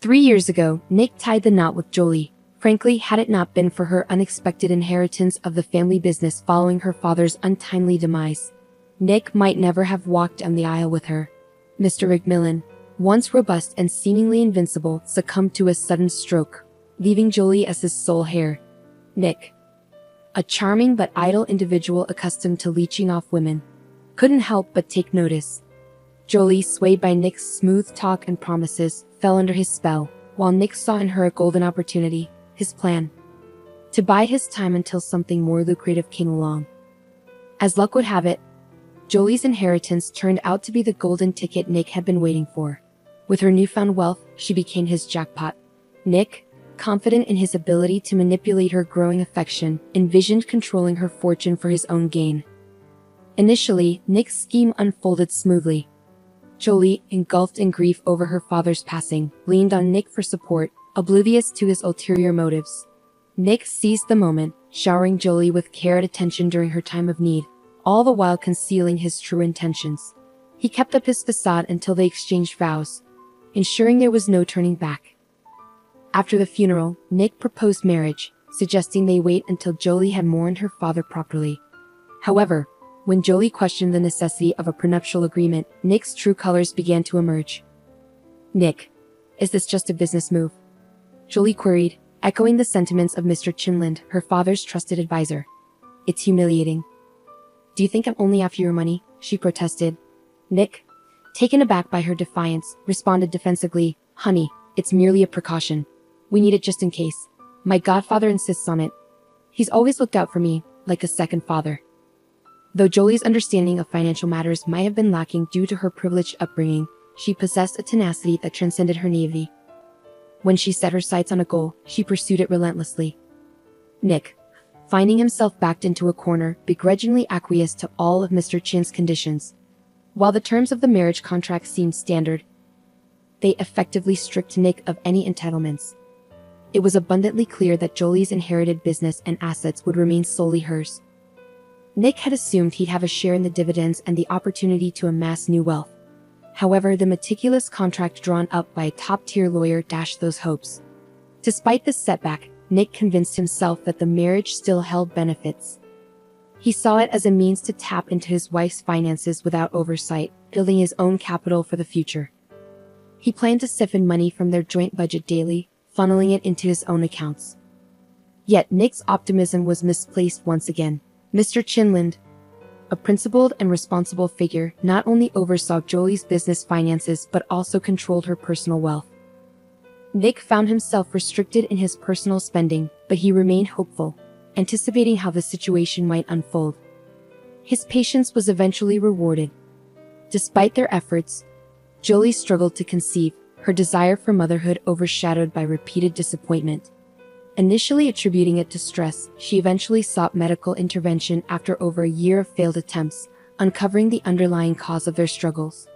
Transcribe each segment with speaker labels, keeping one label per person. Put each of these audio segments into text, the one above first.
Speaker 1: 3 years ago, Nick tied the knot with Jolie. Frankly, had it not been for her unexpected inheritance of the family business following her father's untimely demise, Nick might never have walked down the aisle with her. Mr. McMillan, once robust and seemingly invincible, succumbed to a sudden stroke, leaving Jolie as his sole heir. Nick, a charming but idle individual accustomed to leeching off women, couldn't help but take notice. Jolie, swayed by Nick's smooth talk and promises, fell under his spell, while Nick saw in her a golden opportunity, his plan to bide his time until something more lucrative came along. As luck would have it, Jolie's inheritance turned out to be the golden ticket Nick had been waiting for. With her newfound wealth, she became his jackpot. Nick, confident in his ability to manipulate her growing affection, envisioned controlling her fortune for his own gain. Initially, Nick's scheme unfolded smoothly. Jolie, engulfed in grief over her father's passing, leaned on Nick for support, oblivious to his ulterior motives. Nick seized the moment, showering Jolie with care and attention during her time of need, all the while concealing his true intentions. He kept up his facade until they exchanged vows, ensuring there was no turning back. After the funeral, Nick proposed marriage, suggesting they wait until Jolie had mourned her father properly. However, when Jolie questioned the necessity of a prenuptial agreement, Nick's true colors began to emerge. "Nick, is this just a business move?" Jolie queried, echoing the sentiments of Mr. Chinland, her father's trusted advisor. "It's humiliating." "Do you think I'm only after your money?" she protested. Nick, taken aback by her defiance, responded defensively, "Honey, it's merely a precaution. We need it just in case. My godfather insists on it. He's always looked out for me, like a second father." Though Jolie's understanding of financial matters might have been lacking due to her privileged upbringing, she possessed a tenacity that transcended her naivety. When she set her sights on a goal, she pursued it relentlessly. Nick, finding himself backed into a corner, begrudgingly acquiesced to all of Mr. Chin's conditions. While the terms of the marriage contract seemed standard, they effectively stripped Nick of any entitlements. It was abundantly clear that Jolie's inherited business and assets would remain solely hers. Nick had assumed he'd have a share in the dividends and the opportunity to amass new wealth. However, the meticulous contract drawn up by a top-tier lawyer dashed those hopes. Despite this setback, Nick convinced himself that the marriage still held benefits. He saw it as a means to tap into his wife's finances without oversight, building his own capital for the future. He planned to siphon money from their joint budget daily, funneling it into his own accounts. Yet Nick's optimism was misplaced once again. Mr. Chinland, a principled and responsible figure, not only oversaw Jolie's business finances but also controlled her personal wealth. Nick found himself restricted in his personal spending, but he remained hopeful, anticipating how the situation might unfold. His patience was eventually rewarded. Despite their efforts, Jolie struggled to conceive, her desire for motherhood overshadowed by repeated disappointment. Initially attributing it to stress, she eventually sought medical intervention after over a year of failed attempts, uncovering the underlying cause of their struggles.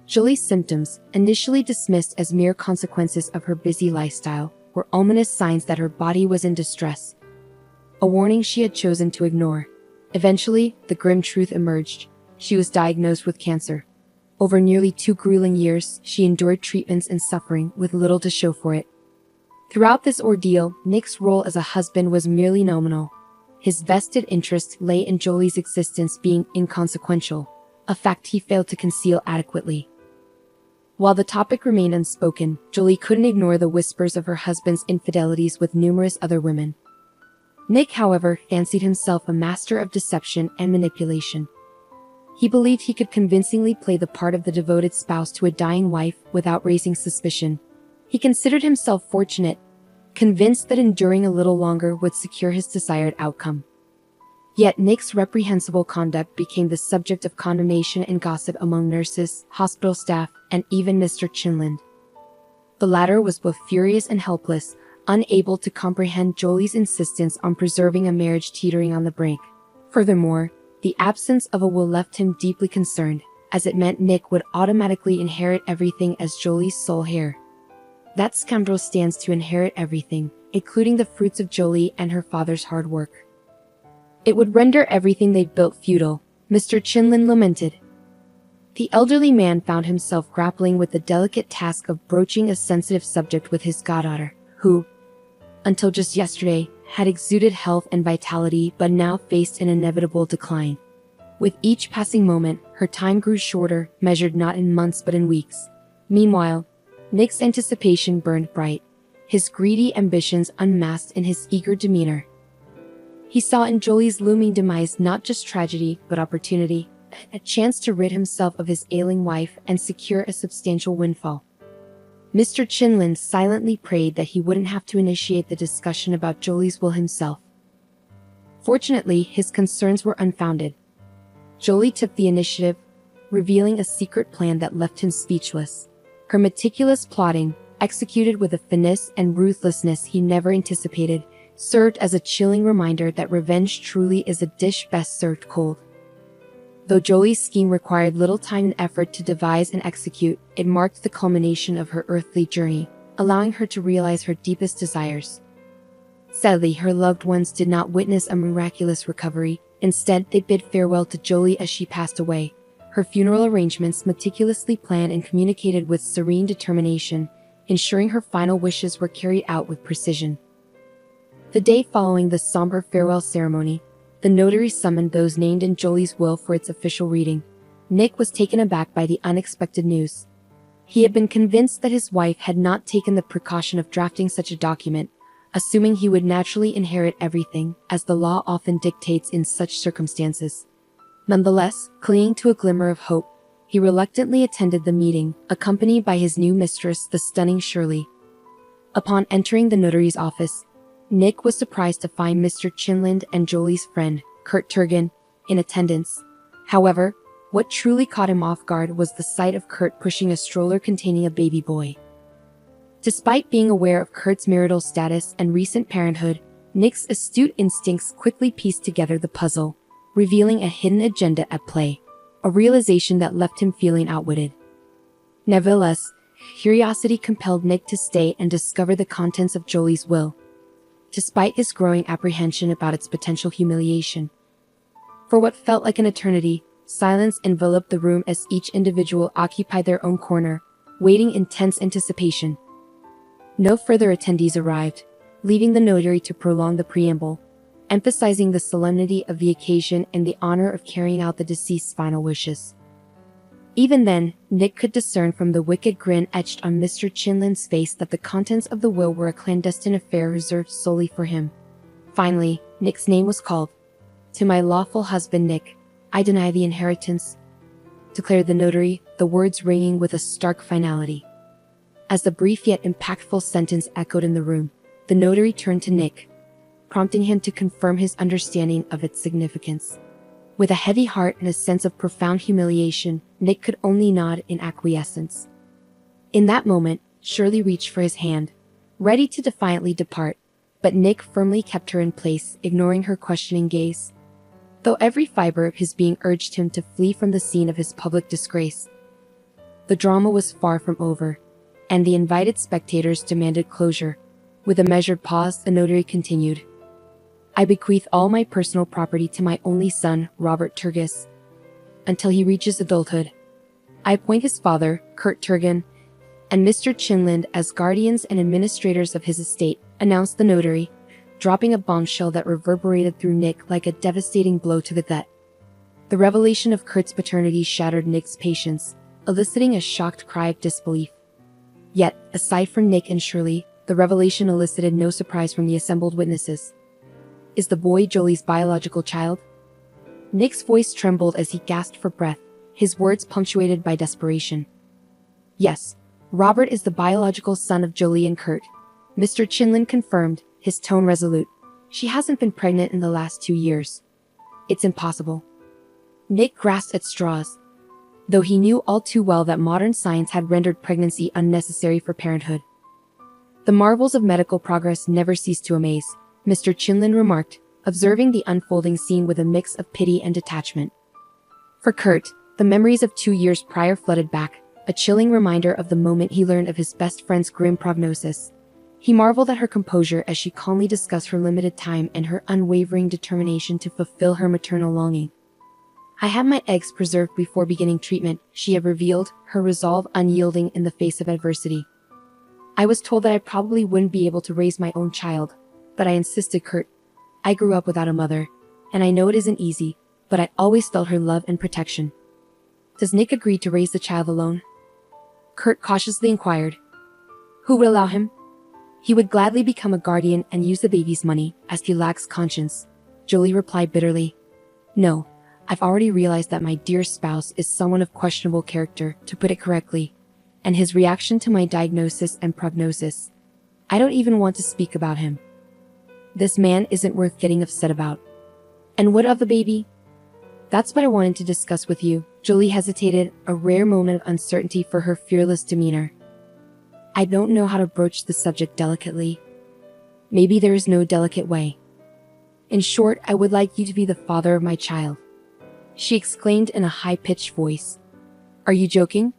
Speaker 1: Jolie's symptoms, initially dismissed as mere consequences of her busy lifestyle, were ominous signs that her body was in distress, a warning she had chosen to ignore. Eventually, the grim truth emerged. She was diagnosed with cancer. Over nearly 2 grueling years, she endured treatments and suffering with little to show for it. Throughout this ordeal, Nick's role as a husband was merely nominal. His vested interest lay in Jolie's existence being inconsequential, a fact he failed to conceal adequately. While the topic remained unspoken, Jolie couldn't ignore the whispers of her husband's infidelities with numerous other women. Nick, however, fancied himself a master of deception and manipulation. He believed he could convincingly play the part of the devoted spouse to a dying wife without raising suspicion. He considered himself fortunate, convinced that enduring a little longer would secure his desired outcome. Yet Nick's reprehensible conduct became the subject of condemnation and gossip among nurses, hospital staff, and even Mr. Chinland. The latter was both furious and helpless, unable to comprehend Jolie's insistence on preserving a marriage teetering on the brink. Furthermore, the absence of a will left him deeply concerned, as it meant Nick would automatically inherit everything as Jolie's sole heir. That scoundrel stands to inherit everything, including the fruits of Jolie and her father's hard work. It would render everything they'd built futile, Mr. Chinland lamented. The elderly man found himself grappling with the delicate task of broaching a sensitive subject with his goddaughter, who, until just yesterday, had exuded health and vitality but now faced an inevitable decline. With each passing moment, her time grew shorter, measured not in months but in weeks. Meanwhile, Nick's anticipation burned bright, his greedy ambitions unmasked in his eager demeanor. He saw in Jolie's looming demise not just tragedy but opportunity, a chance to rid himself of his ailing wife and secure a substantial windfall. Mr. Chinlin silently prayed that he wouldn't have to initiate the discussion about Jolie's will himself. Fortunately, his concerns were unfounded. Jolie took the initiative, revealing a secret plan that left him speechless. Her meticulous plotting, executed with a finesse and ruthlessness he never anticipated, served as a chilling reminder that revenge truly is a dish best served cold. Though Jolie's scheme required little time and effort to devise and execute, it marked the culmination of her earthly journey, allowing her to realize her deepest desires. Sadly, her loved ones did not witness a miraculous recovery. Instead, they bid farewell to Jolie as she passed away, her funeral arrangements meticulously planned and communicated with serene determination, ensuring her final wishes were carried out with precision. The day following the somber farewell ceremony, the notary summoned those named in Jolie's will for its official reading. Nick was taken aback by the unexpected news. He had been convinced that his wife had not taken the precaution of drafting such a document, assuming he would naturally inherit everything, as the law often dictates in such circumstances. Nonetheless, clinging to a glimmer of hope, he reluctantly attended the meeting, accompanied by his new mistress, the stunning Shirley. Upon entering the notary's office, Nick was surprised to find Mr. Chinland and Jolie's friend, Kurt Turgan, in attendance. However, what truly caught him off guard was the sight of Kurt pushing a stroller containing a baby boy. Despite being aware of Kurt's marital status and recent parenthood, Nick's astute instincts quickly pieced together the puzzle, revealing a hidden agenda at play, a realization that left him feeling outwitted. Nevertheless, curiosity compelled Nick to stay and discover the contents of Jolie's will, despite his growing apprehension about its potential humiliation. For what felt like an eternity, silence enveloped the room as each individual occupied their own corner, waiting in tense anticipation. No further attendees arrived, leaving the notary to prolong the preamble, emphasizing the solemnity of the occasion and the honor of carrying out the deceased's final wishes. Even then, Nick could discern from the wicked grin etched on Mr. Chinland's face that the contents of the will were a clandestine affair reserved solely for him. Finally, Nick's name was called. "To my lawful husband Nick, I deny the inheritance," declared the notary, the words ringing with a stark finality. As the brief yet impactful sentence echoed in the room, the notary turned to Nick, prompting him to confirm his understanding of its significance. With a heavy heart and a sense of profound humiliation, Nick could only nod in acquiescence. In that moment, Shirley reached for his hand, ready to defiantly depart, but Nick firmly kept her in place, ignoring her questioning gaze. Though every fiber of his being urged him to flee from the scene of his public disgrace, the drama was far from over, and the invited spectators demanded closure. With a measured pause, the notary continued. "I bequeath all my personal property to my only son, Robert Turgis, until he reaches adulthood. I appoint his father, Kurt Turgan, and Mr. Chinland as guardians and administrators of his estate," announced the notary, dropping a bombshell that reverberated through Nick like a devastating blow to the gut. The revelation of Kurt's paternity shattered Nick's patience, eliciting a shocked cry of disbelief. Yet, aside from Nick and Shirley, the revelation elicited no surprise from the assembled witnesses. "Is the boy Jolie's biological child?" Nick's voice trembled as he gasped for breath, his words punctuated by desperation. "Yes, Robert is the biological son of Jolie and Kurt," Mr. Chinland confirmed, his tone resolute. "She hasn't been pregnant in the last 2 years. It's impossible." Nick grasped at straws, though he knew all too well that modern science had rendered pregnancy unnecessary for parenthood. "The marvels of medical progress never cease to amaze," Mr. Chinland remarked, observing the unfolding scene with a mix of pity and detachment. For Kurt, the memories of 2 years prior flooded back, a chilling reminder of the moment he learned of his best friend's grim prognosis. He marveled at her composure as she calmly discussed her limited time and her unwavering determination to fulfill her maternal longing. I had my eggs preserved before beginning treatment, she had revealed, her resolve unyielding in the face of adversity. I was told that I probably wouldn't be able to raise my own child, but I insisted, Kurt. I grew up without a mother, and I know it isn't easy, but I always felt her love and protection. Does Nick agree to raise the child alone? Kurt cautiously inquired. Who would allow him? He would gladly become a guardian and use the baby's money, as he lacks conscience. Jolie replied bitterly. No, I've already realized that my dear spouse is someone of questionable character, to put it correctly, and his reaction to my diagnosis and prognosis. I don't even want to speak about him. This man isn't worth getting upset about. And what of the baby? That's what I wanted to discuss with you. Jolie hesitated, a rare moment of uncertainty for her fearless demeanor. I don't know how to broach the subject delicately. Maybe there is no delicate way. In short, I would like you to be the father of my child, she exclaimed in a high-pitched voice. Are you joking?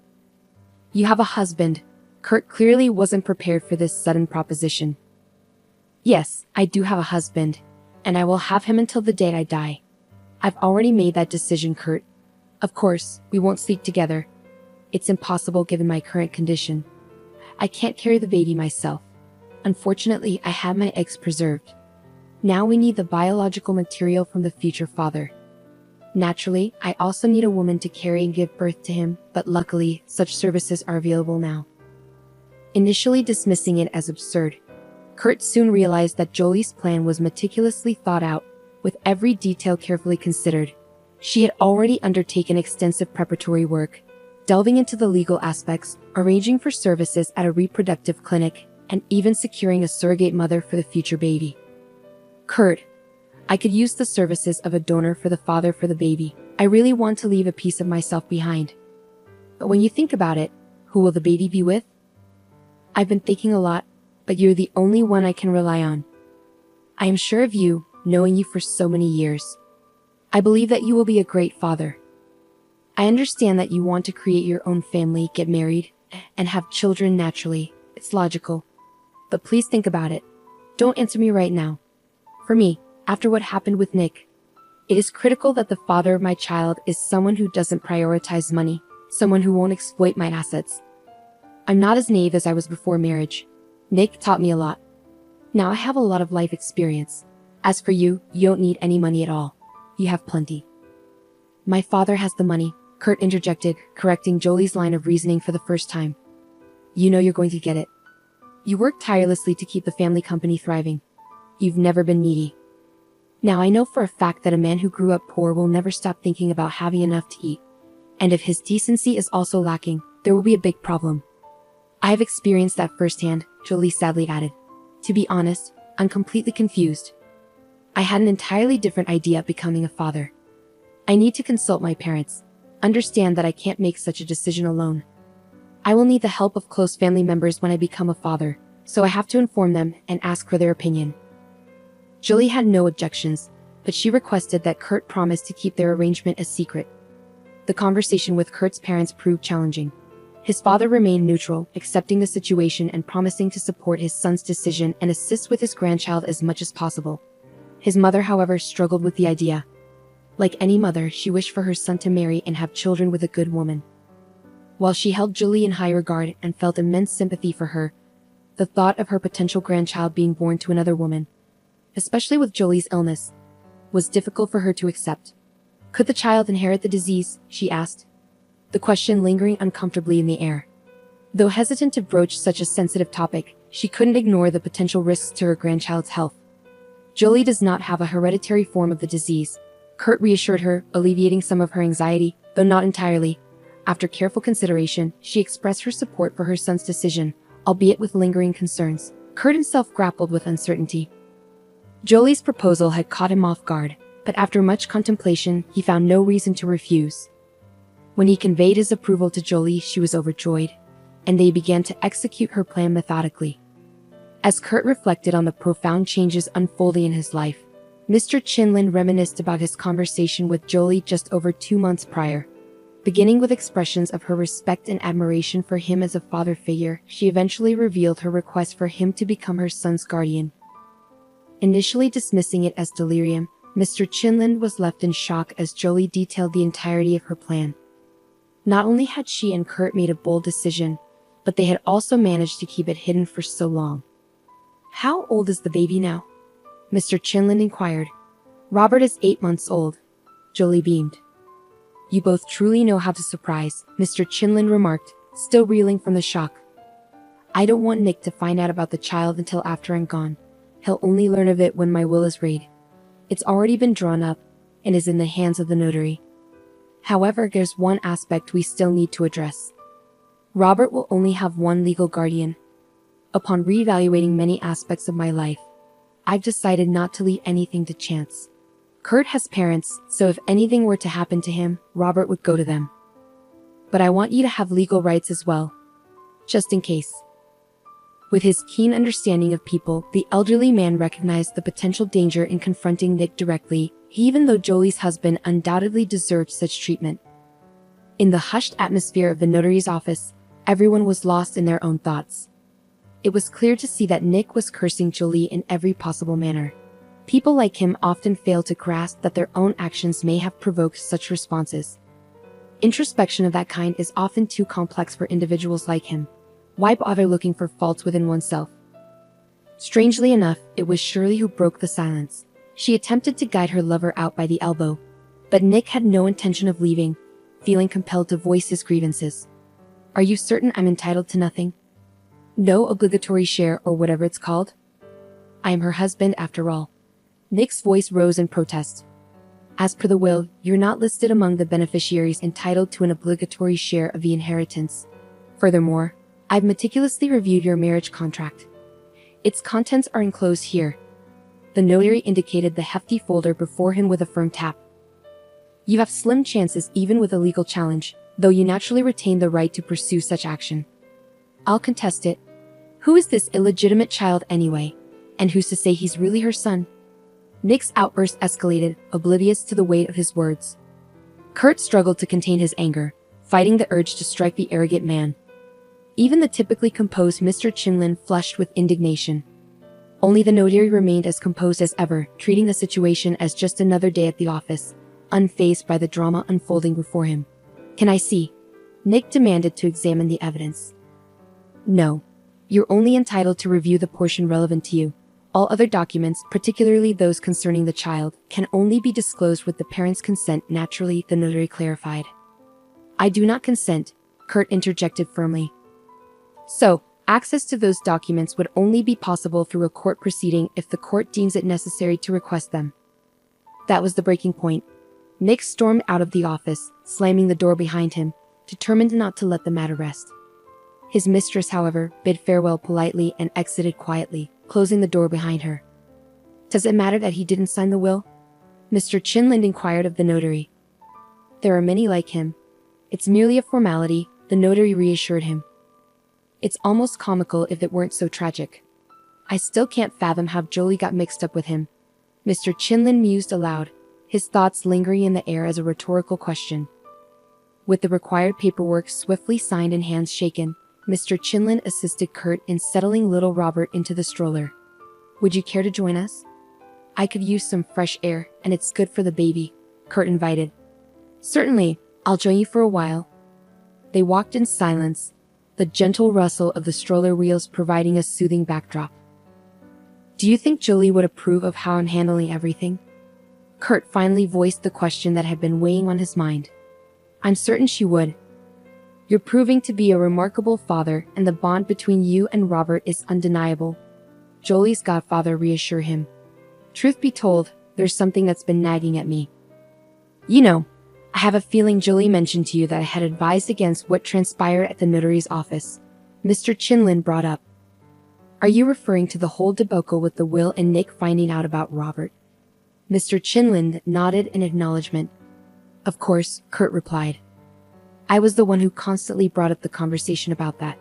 Speaker 1: You have a husband. Kurt clearly wasn't prepared for this sudden proposition. Yes, I do have a husband, and I will have him until the day I die. I've already made that decision, Kurt. Of course, we won't sleep together. It's impossible given my current condition. I can't carry the baby myself. Unfortunately, I had my eggs preserved. Now we need the biological material from the future father. Naturally, I also need a woman to carry and give birth to him, but luckily, such services are available now. Initially dismissing it as absurd, Kurt soon realized that Jolie's plan was meticulously thought out, with every detail carefully considered. She had already undertaken extensive preparatory work, delving into the legal aspects, arranging for services at a reproductive clinic, and even securing a surrogate mother for the future baby. Kurt, I could use the services of a donor for the father for the baby. I really want to leave a piece of myself behind. But when you think about it, who will the baby be with? I've been thinking a lot, but you're the only one I can rely on. I am sure of you, knowing you for so many years. I believe that you will be a great father. I understand that you want to create your own family, get married, and have children naturally. It's logical. But please think about it. Don't answer me right now. For me, after what happened with Nick, it is critical that the father of my child is someone who doesn't prioritize money, someone who won't exploit my assets. I'm not as naive as I was before marriage. Nick taught me a lot. Now I have a lot of life experience. As for you, you don't need any money at all. You have plenty. My father has the money, Kurt interjected, correcting Jolie's line of reasoning for the first time. You know you're going to get it. You work tirelessly to keep the family company thriving. You've never been needy. Now I know for a fact that a man who grew up poor will never stop thinking about having enough to eat. And if his decency is also lacking, there will be a big problem. I have experienced that firsthand, Jolie sadly added. To be honest, I'm completely confused. I had an entirely different idea of becoming a father. I need to consult my parents, understand that I can't make such a decision alone. I will need the help of close family members when I become a father, so I have to inform them and ask for their opinion. Jolie had no objections, but she requested that Kurt promise to keep their arrangement a secret. The conversation with Kurt's parents proved challenging. His father remained neutral, accepting the situation and promising to support his son's decision and assist with his grandchild as much as possible. His mother, however, struggled with the idea. Like any mother, she wished for her son to marry and have children with a good woman. While she held Jolie in high regard and felt immense sympathy for her, the thought of her potential grandchild being born to another woman, especially with Jolie's illness, was difficult for her to accept. Could the child inherit the disease, she asked, the question lingering uncomfortably in the air. Though hesitant to broach such a sensitive topic, she couldn't ignore the potential risks to her grandchild's health. Jolie does not have a hereditary form of the disease, Kurt reassured her, alleviating some of her anxiety, though not entirely. After careful consideration, she expressed her support for her son's decision, albeit with lingering concerns. Kurt himself grappled with uncertainty. Jolie's proposal had caught him off guard, but after much contemplation, he found no reason to refuse. When he conveyed his approval to Jolie, she was overjoyed, and they began to execute her plan methodically. As Kurt reflected on the profound changes unfolding in his life, Mr. Chinlin reminisced about his conversation with Jolie just over 2 months prior. Beginning with expressions of her respect and admiration for him as a father figure, she eventually revealed her request for him to become her son's guardian. Initially dismissing it as delirium, Mr. Chinland was left in shock as Jolie detailed the entirety of her plan. Not only had she and Kurt made a bold decision, but they had also managed to keep it hidden for so long. "How old is the baby now?" Mr. Chinland inquired. "Robert is 8 months old." Jolie beamed. "You both truly know how to surprise," Mr. Chinland remarked, still reeling from the shock. "I don't want Nick to find out about the child until after I'm gone. He'll only learn of it when my will is read. It's already been drawn up and is in the hands of the notary. However, there's one aspect we still need to address. Robert will only have one legal guardian. Upon reevaluating many aspects of my life, I've decided not to leave anything to chance. Kurt has parents, so if anything were to happen to him, Robert would go to them. But I want you to have legal rights as well, just in case." With his keen understanding of people, the elderly man recognized the potential danger in confronting Nick directly, even though Jolie's husband undoubtedly deserved such treatment. In the hushed atmosphere of the notary's office, everyone was lost in their own thoughts. It was clear to see that Nick was cursing Jolie in every possible manner. People like him often fail to grasp that their own actions may have provoked such responses. Introspection of that kind is often too complex for individuals like him. Why bother looking for faults within oneself? Strangely enough, it was Shirley who broke the silence. She attempted to guide her lover out by the elbow, but Nick had no intention of leaving, feeling compelled to voice his grievances. "Are you certain I'm entitled to nothing? No obligatory share or whatever it's called? I am her husband after all." Nick's voice rose in protest. "As per the will, you're not listed among the beneficiaries entitled to an obligatory share of the inheritance. Furthermore, I've meticulously reviewed your marriage contract. Its contents are enclosed here." The notary indicated the hefty folder before him with a firm tap. "You have slim chances even with a legal challenge, though you naturally retain the right to pursue such action. I'll contest it. Who is this illegitimate child anyway? And who's to say he's really her son?" Nick's outburst escalated, oblivious to the weight of his words. Kurt struggled to contain his anger, fighting the urge to strike the arrogant man. Even the typically composed Mr. Chinland flushed with indignation. Only the notary remained as composed as ever, treating the situation as just another day at the office, unfazed by the drama unfolding before him. "Can I see?" Nick demanded to examine the evidence. "No. You're only entitled to review the portion relevant to you. All other documents, particularly those concerning the child, can only be disclosed with the parent's consent naturally," the notary clarified. "I do not consent," Kurt interjected firmly. "So, access to those documents would only be possible through a court proceeding if the court deems it necessary to request them." That was the breaking point. Nick stormed out of the office, slamming the door behind him, determined not to let the matter rest. His mistress, however, bid farewell politely and exited quietly, closing the door behind her. "Does it matter that he didn't sign the will?" Mr. Chinland inquired of the notary. "There are many like him. It's merely a formality," the notary reassured him. "It's almost comical if it weren't so tragic. I still can't fathom how Jolie got mixed up with him." Mr. Chinland mused aloud, his thoughts lingering in the air as a rhetorical question. With the required paperwork swiftly signed and hands shaken, Mr. Chinland assisted Kurt in settling little Robert into the stroller. "Would you care to join us? I could use some fresh air, and it's good for the baby," Kurt invited. "Certainly, I'll join you for a while." They walked in silence, the gentle rustle of the stroller wheels providing a soothing backdrop. "Do you think Jolie would approve of how I'm handling everything?" Kurt finally voiced the question that had been weighing on his mind. "I'm certain she would. You're proving to be a remarkable father, and the bond between you and Robert is undeniable," Jolie's godfather reassured him. "Truth be told, there's something that's been nagging at me. You know, I have a feeling Jolie mentioned to you that I had advised against what transpired at the notary's office," Mr. Chinland brought up. "Are you referring to the whole debacle with the will and Nick finding out about Robert?" Mr. Chinland nodded in acknowledgement. "Of course," Kurt replied. "I was the one who constantly brought up the conversation about that.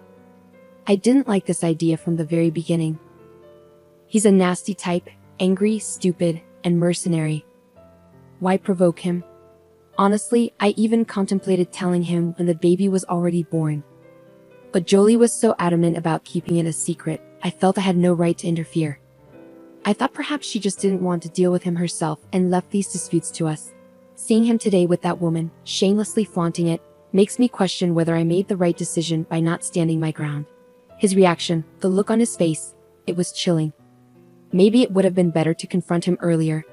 Speaker 1: I didn't like this idea from the very beginning. He's a nasty type, angry, stupid, and mercenary. Why provoke him? Honestly, I even contemplated telling him when the baby was already born. But Jolie was so adamant about keeping it a secret, I felt I had no right to interfere. I thought perhaps she just didn't want to deal with him herself and left these disputes to us. Seeing him today with that woman, shamelessly flaunting it, makes me question whether I made the right decision by not standing my ground. His reaction, the look on his face, it was chilling. Maybe it would have been better to confront him earlier.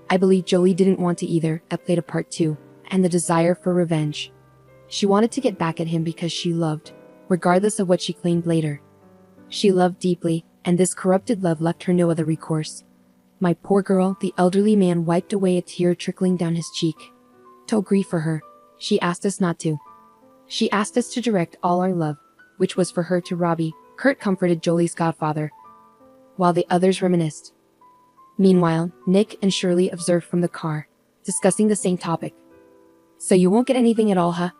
Speaker 1: I believe Jolie didn't want to either. That played a part too, and the desire for revenge. She wanted to get back at him because she loved, regardless of what she claimed later. She loved deeply, and this corrupted love left her no other recourse. My poor girl, the elderly man wiped away a tear trickling down his cheek. Don't grieve for her. She asked us not to. She asked us to direct all our love, which was for her, to Robbie. Kurt comforted Jolie's godfather, while the others reminisced. Meanwhile, Nick and Shirley observed from the car, discussing the same topic. So you won't get anything at all, huh?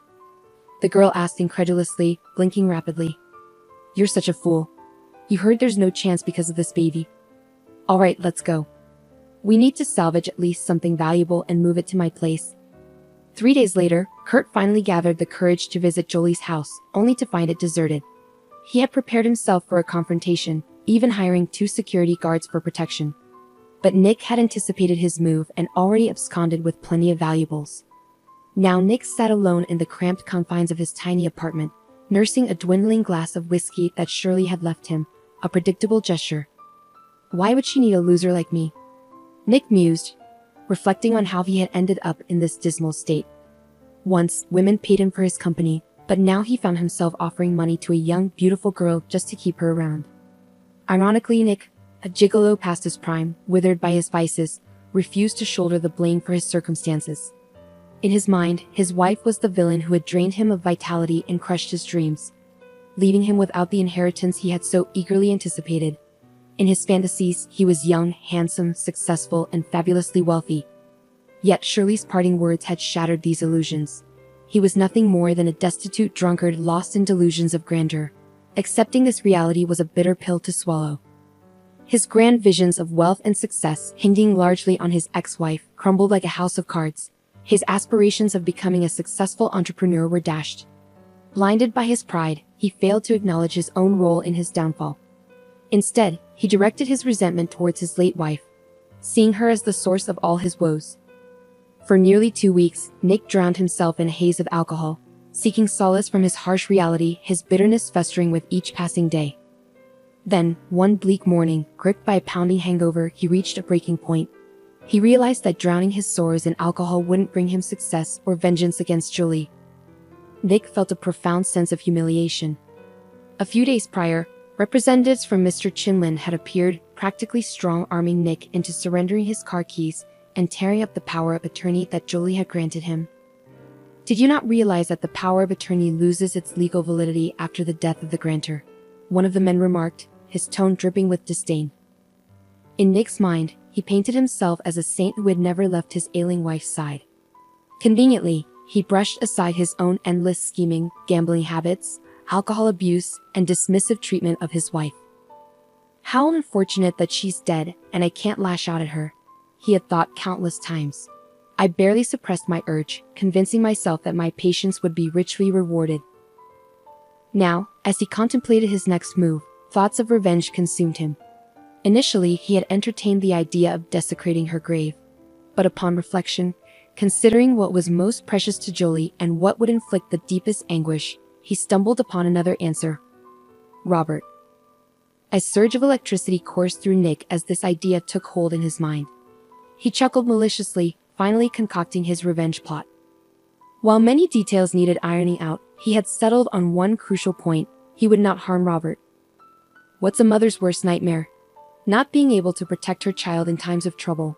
Speaker 1: The girl asked incredulously, blinking rapidly. You're such a fool. You heard there's no chance because of this baby. Alright, let's go. We need to salvage at least something valuable and move it to my place. 3 days later, Kurt finally gathered the courage to visit Jolie's house, only to find it deserted. He had prepared himself for a confrontation, even hiring 2 security guards for protection. But Nick had anticipated his move and already absconded with plenty of valuables. Now Nick sat alone in the cramped confines of his tiny apartment, nursing a dwindling glass of whiskey that Shirley had left him, a predictable gesture. Why would she need a loser like me? Nick mused, reflecting on how he had ended up in this dismal state. Once, women paid him for his company, but now he found himself offering money to a young, beautiful girl just to keep her around. Ironically, Nick, a gigolo past his prime, withered by his vices, refused to shoulder the blame for his circumstances. In his mind, his wife was the villain who had drained him of vitality and crushed his dreams, leaving him without the inheritance he had so eagerly anticipated. In his fantasies, he was young, handsome, successful, and fabulously wealthy. Yet Shirley's parting words had shattered these illusions. He was nothing more than a destitute drunkard lost in delusions of grandeur. Accepting this reality was a bitter pill to swallow. His grand visions of wealth and success, hinging largely on his ex-wife, crumbled like a house of cards. His aspirations of becoming a successful entrepreneur were dashed. Blinded by his pride, he failed to acknowledge his own role in his downfall. Instead, he directed his resentment towards his late wife, seeing her as the source of all his woes. For nearly 2 weeks, Nick drowned himself in a haze of alcohol, seeking solace from his harsh reality, his bitterness festering with each passing day. Then, one bleak morning, gripped by a pounding hangover, he reached a breaking point. He realized that drowning his sorrows in alcohol wouldn't bring him success or vengeance against Jolie. Nick felt a profound sense of humiliation. A few days prior, representatives from Mr. Chinlin had appeared, practically strong-arming Nick into surrendering his car keys and tearing up the power of attorney that Jolie had granted him. Did you not realize that the power of attorney loses its legal validity after the death of the grantor? One of the men remarked, his tone dripping with disdain. In Nick's mind, he painted himself as a saint who had never left his ailing wife's side. Conveniently, he brushed aside his own endless scheming, gambling habits, alcohol abuse, and dismissive treatment of his wife. How unfortunate that she's dead and I can't lash out at her, he had thought countless times. I barely suppressed my urge, convincing myself that my patience would be richly rewarded. Now, as he contemplated his next move, thoughts of revenge consumed him. Initially, he had entertained the idea of desecrating her grave. But upon reflection, considering what was most precious to Jolie and what would inflict the deepest anguish, he stumbled upon another answer. Robert. A surge of electricity coursed through Nick as this idea took hold in his mind. He chuckled maliciously, finally concocting his revenge plot. While many details needed ironing out, he had settled on one crucial point: he would not harm Robert. What's a mother's worst nightmare? Not being able to protect her child in times of trouble.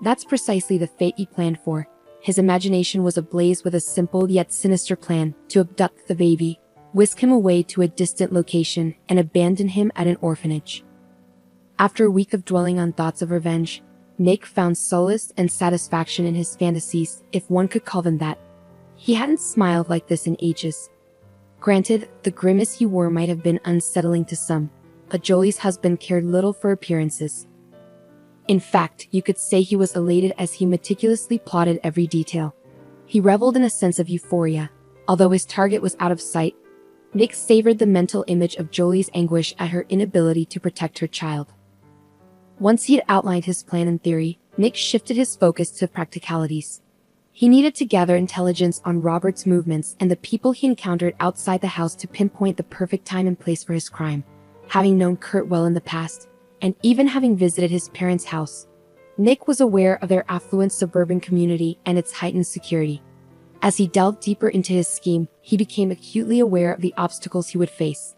Speaker 1: That's precisely the fate he planned for. His imagination was ablaze with a simple yet sinister plan: to abduct the baby, whisk him away to a distant location, and abandon him at an orphanage. After a week of dwelling on thoughts of revenge, Nick found solace and satisfaction in his fantasies, if one could call them that. He hadn't smiled like this in ages. Granted, the grimace he wore might have been unsettling to some, but Jolie's husband cared little for appearances. In fact, you could say he was elated as he meticulously plotted every detail. He reveled in a sense of euphoria. Although his target was out of sight, Nick savored the mental image of Jolie's anguish at her inability to protect her child. Once he had outlined his plan in theory, Nick shifted his focus to practicalities. He needed to gather intelligence on Robert's movements and the people he encountered outside the house to pinpoint the perfect time and place for his crime. Having known Kurt well in the past, and even having visited his parents' house, Nick was aware of their affluent suburban community and its heightened security. As he delved deeper into his scheme, he became acutely aware of the obstacles he would face.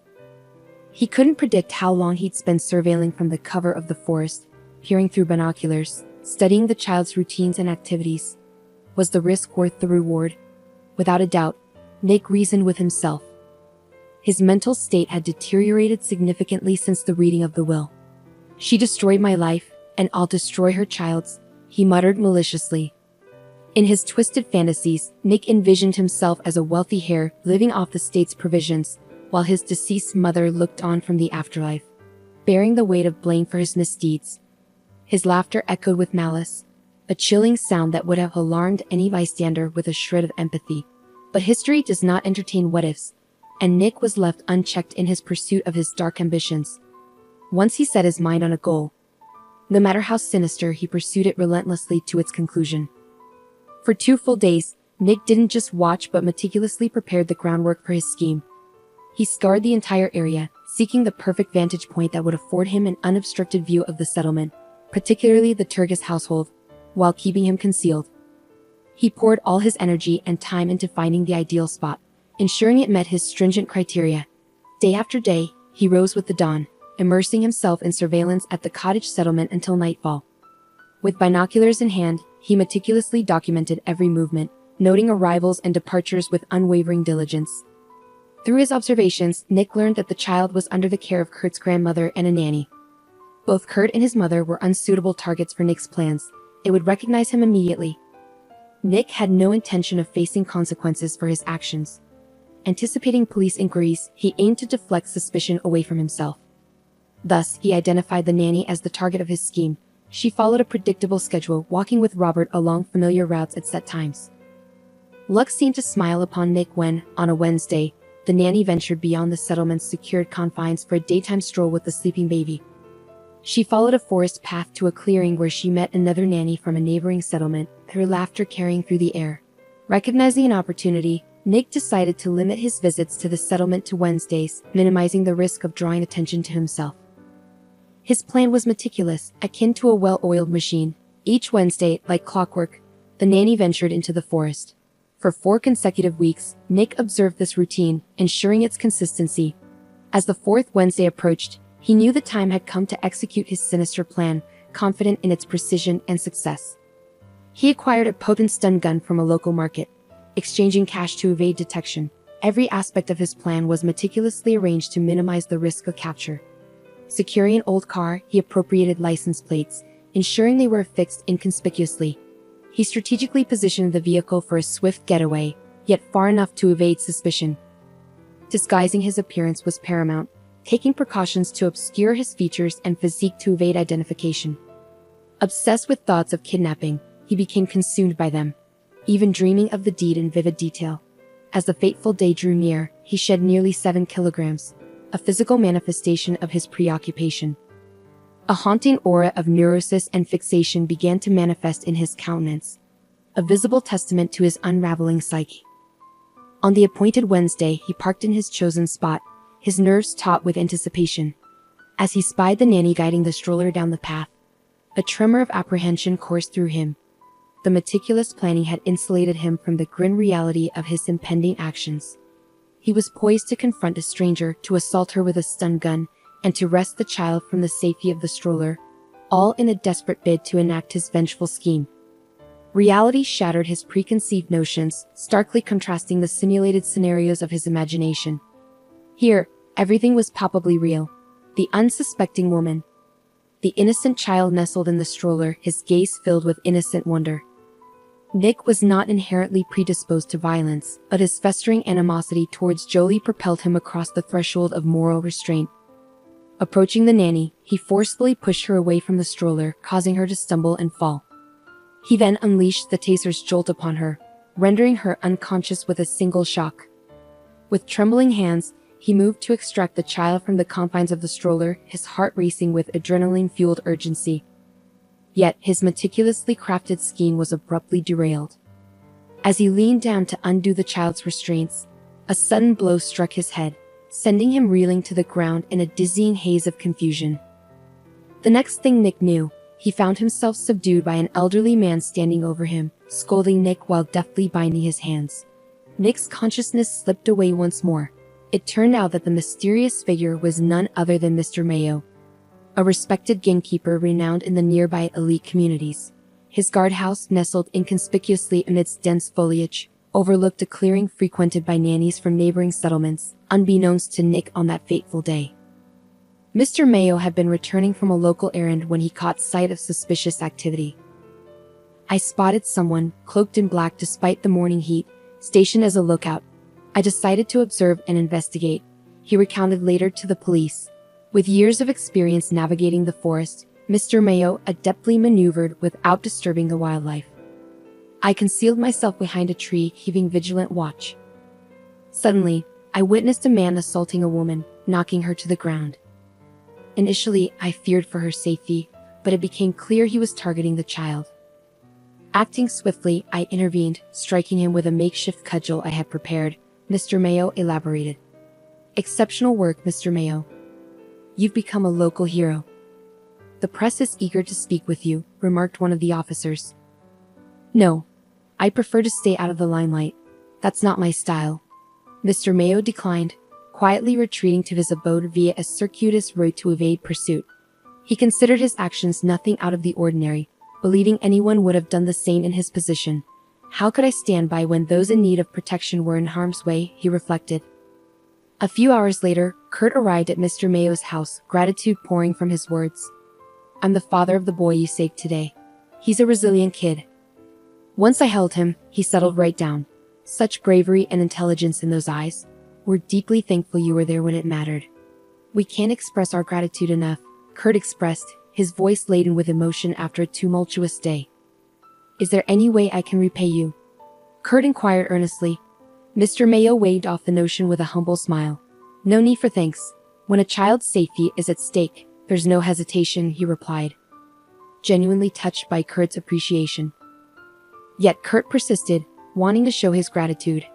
Speaker 1: He couldn't predict how long he'd spend surveilling from the cover of the forest, peering through binoculars, studying the child's routines and activities. Was the risk worth the reward? Without a doubt, Nick reasoned with himself. His mental state had deteriorated significantly since the reading of the will. "She destroyed my life, and I'll destroy her child's," he muttered maliciously. In his twisted fantasies, Nick envisioned himself as a wealthy heir living off the state's provisions, while his deceased mother looked on from the afterlife, bearing the weight of blame for his misdeeds. His laughter echoed with malice, a chilling sound that would have alarmed any bystander with a shred of empathy. But history does not entertain what-ifs, and Nick was left unchecked in his pursuit of his dark ambitions. Once he set his mind on a goal, no matter how sinister, he pursued it relentlessly to its conclusion. For 2 full days, Nick didn't just watch but meticulously prepared the groundwork for his scheme. He scoured the entire area, seeking the perfect vantage point that would afford him an unobstructed view of the settlement, particularly the Turgis household, while keeping him concealed. He poured all his energy and time into finding the ideal spot, ensuring it met his stringent criteria. Day after day, he rose with the dawn, immersing himself in surveillance at the cottage settlement until nightfall. With binoculars in hand, he meticulously documented every movement, noting arrivals and departures with unwavering diligence. Through his observations, Nick learned that the child was under the care of Kurt's grandmother and a nanny. Both Kurt and his mother were unsuitable targets for Nick's plans. It would recognize him immediately. Nick had no intention of facing consequences for his actions. Anticipating police inquiries, he aimed to deflect suspicion away from himself. Thus, he identified the nanny as the target of his scheme. She followed a predictable schedule, walking with Robert along familiar routes at set times. Luck seemed to smile upon Nick when, on a Wednesday, the nanny ventured beyond the settlement's secured confines for a daytime stroll with the sleeping baby. She followed a forest path to a clearing where she met another nanny from a neighboring settlement, her laughter carrying through the air. Recognizing an opportunity, Nick decided to limit his visits to the settlement to Wednesdays, minimizing the risk of drawing attention to himself. His plan was meticulous, akin to a well-oiled machine. Each Wednesday, like clockwork, the nanny ventured into the forest. For 4 consecutive weeks, Nick observed this routine, ensuring its consistency. As the 4th Wednesday approached, he knew the time had come to execute his sinister plan, confident in its precision and success. He acquired a potent stun gun from a local market, exchanging cash to evade detection. Every aspect of his plan was meticulously arranged to minimize the risk of capture. Securing an old car, he appropriated license plates, ensuring they were affixed inconspicuously. He strategically positioned the vehicle for a swift getaway, yet far enough to evade suspicion. Disguising his appearance was paramount, taking precautions to obscure his features and physique to evade identification. Obsessed with thoughts of kidnapping, he became consumed by them, even dreaming of the deed in vivid detail. As the fateful day drew near, he shed nearly 7 kilograms, a physical manifestation of his preoccupation. A haunting aura of neurosis and fixation began to manifest in his countenance, a visible testament to his unraveling psyche. On the appointed Wednesday, he parked in his chosen spot, his nerves taut with anticipation. As he spied the nanny guiding the stroller down the path, a tremor of apprehension coursed through him. The meticulous planning had insulated him from the grim reality of his impending actions. He was poised to confront a stranger, to assault her with a stun gun, and to wrest the child from the safety of the stroller, all in a desperate bid to enact his vengeful scheme. Reality shattered his preconceived notions, starkly contrasting the simulated scenarios of his imagination. Here, everything was palpably real. The unsuspecting woman, the innocent child nestled in the stroller, his gaze filled with innocent wonder. Nick was not inherently predisposed to violence, but his festering animosity towards Jolie propelled him across the threshold of moral restraint. Approaching the nanny, he forcefully pushed her away from the stroller, causing her to stumble and fall. He then unleashed the taser's jolt upon her, rendering her unconscious with a single shock. With trembling hands, he moved to extract the child from the confines of the stroller, his heart racing with adrenaline-fueled urgency. Yet, his meticulously crafted scheme was abruptly derailed. As he leaned down to undo the child's restraints, a sudden blow struck his head, sending him reeling to the ground in a dizzying haze of confusion. The next thing Nick knew, he found himself subdued by an elderly man standing over him, scolding Nick while deftly binding his hands. Nick's consciousness slipped away once more. It turned out that the mysterious figure was none other than Mr. Mayo, a respected gamekeeper renowned in the nearby elite communities. His guardhouse, nestled inconspicuously amidst dense foliage, overlooked a clearing frequented by nannies from neighboring settlements, unbeknownst to Nick on that fateful day. Mr. Mayo had been returning from a local errand when he caught sight of suspicious activity. "I spotted someone, cloaked in black despite the morning heat, stationed as a lookout. I decided to observe and investigate," he recounted later to the police. With years of experience navigating the forest, Mr. Mayo adeptly maneuvered without disturbing the wildlife. "I concealed myself behind a tree, keeping vigilant watch. Suddenly, I witnessed a man assaulting a woman, knocking her to the ground. Initially, I feared for her safety, but it became clear he was targeting the child. Acting swiftly, I intervened, striking him with a makeshift cudgel I had prepared," Mr. Mayo elaborated. "Exceptional work, Mr. Mayo. You've become a local hero. The press is eager to speak with you," remarked one of the officers. "No. I prefer to stay out of the limelight. That's not my style," Mr. Mayo declined, quietly retreating to his abode via a circuitous route to evade pursuit. He considered his actions nothing out of the ordinary, believing anyone would have done the same in his position. "How could I stand by when those in need of protection were in harm's way?" he reflected. A few hours later, Kurt arrived at Mr. Mayo's house, gratitude pouring from his words. "I'm the father of the boy you saved today. He's a resilient kid. Once I held him, he settled right down. Such bravery and intelligence in those eyes. We're deeply thankful you were there when it mattered." "We can't express our gratitude enough," Kurt expressed, his voice laden with emotion after a tumultuous day. "Is there any way I can repay you?" Kurt inquired earnestly. Mr. Mayo waved off the notion with a humble smile. "No need for thanks. When a child's safety is at stake, there's no hesitation," he replied, genuinely touched by Kurt's appreciation. Yet Kurt persisted, wanting to show his gratitude.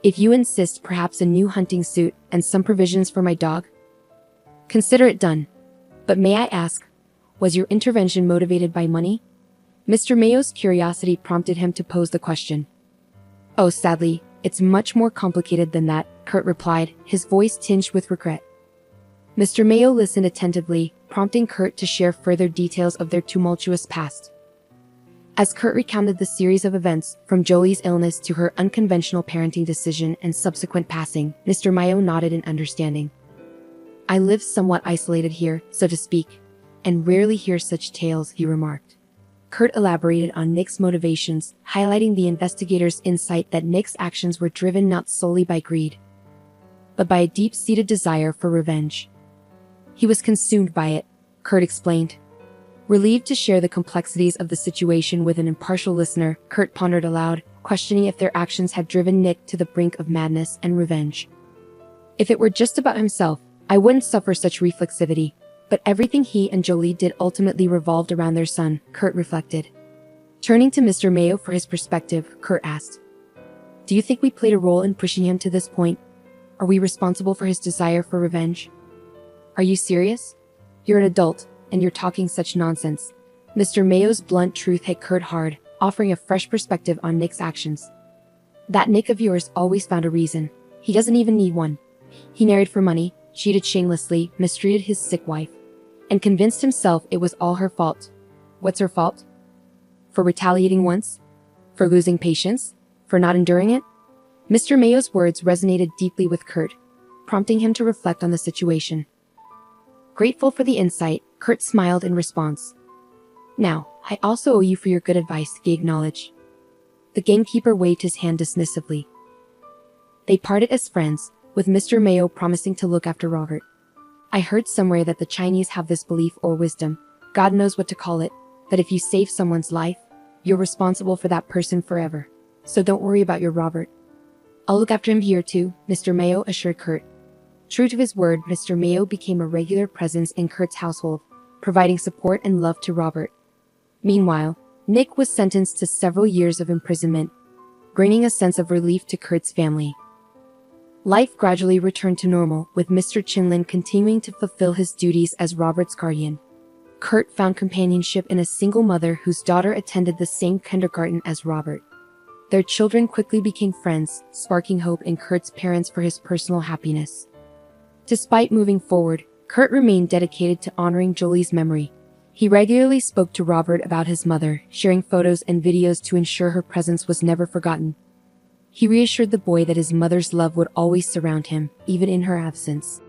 Speaker 1: "If you insist, perhaps a new hunting suit and some provisions for my dog? Consider it done. But may I ask, was your intervention motivated by money?" Mr. Mayo's curiosity prompted him to pose the question. "Oh, sadly, it's much more complicated than that," Kurt replied, his voice tinged with regret. Mr. Mayo listened attentively, prompting Kurt to share further details of their tumultuous past. As Kurt recounted the series of events, from Jolie's illness to her unconventional parenting decision and subsequent passing, Mr. Mayo nodded in understanding. "I live somewhat isolated here, so to speak, and rarely hear such tales," he remarked. Kurt elaborated on Nick's motivations, highlighting the investigator's insight that Nick's actions were driven not solely by greed, but by a deep-seated desire for revenge. "He was consumed by it," Kurt explained. Relieved to share the complexities of the situation with an impartial listener, Kurt pondered aloud, questioning if their actions had driven Nick to the brink of madness and revenge. "If it were just about himself, I wouldn't suffer such reflexivity, but everything he and Jolie did ultimately revolved around their son," Kurt reflected. Turning to Mr. Mayo for his perspective, Kurt asked, "Do you think we played a role in pushing him to this point? Are we responsible for his desire for revenge?" "Are you serious? You're an adult, and you're talking such nonsense." Mr. Mayo's blunt truth hit Kurt hard, offering a fresh perspective on Nick's actions. "That Nick of yours always found a reason. He doesn't even need one. He married for money, cheated shamelessly, mistreated his sick wife, and convinced himself it was all her fault. What's her fault? For retaliating once? For losing patience? For not enduring it?" Mr. Mayo's words resonated deeply with Kurt, prompting him to reflect on the situation. Grateful for the insight, Kurt smiled in response. "Now, I also owe you for your good advice," he acknowledged. The gamekeeper waved his hand dismissively. They parted as friends, with Mr. Mayo promising to look after Robert. "I heard somewhere that the Chinese have this belief or wisdom, God knows what to call it, that if you save someone's life, you're responsible for that person forever. So don't worry about your Robert. I'll look after him here too," Mr. Mayo assured Kurt. True to his word, Mr. Mayo became a regular presence in Kurt's household, providing support and love to Robert. Meanwhile, Nick was sentenced to several years of imprisonment, bringing a sense of relief to Kurt's family. Life gradually returned to normal, with Mr. Chinlin continuing to fulfill his duties as Robert's guardian. Kurt found companionship in a single mother whose daughter attended the same kindergarten as Robert. Their children quickly became friends, sparking hope in Kurt's parents for his personal happiness. Despite moving forward, Kurt remained dedicated to honoring Jolie's memory. He regularly spoke to Robert about his mother, sharing photos and videos to ensure her presence was never forgotten. He reassured the boy that his mother's love would always surround him, even in her absence.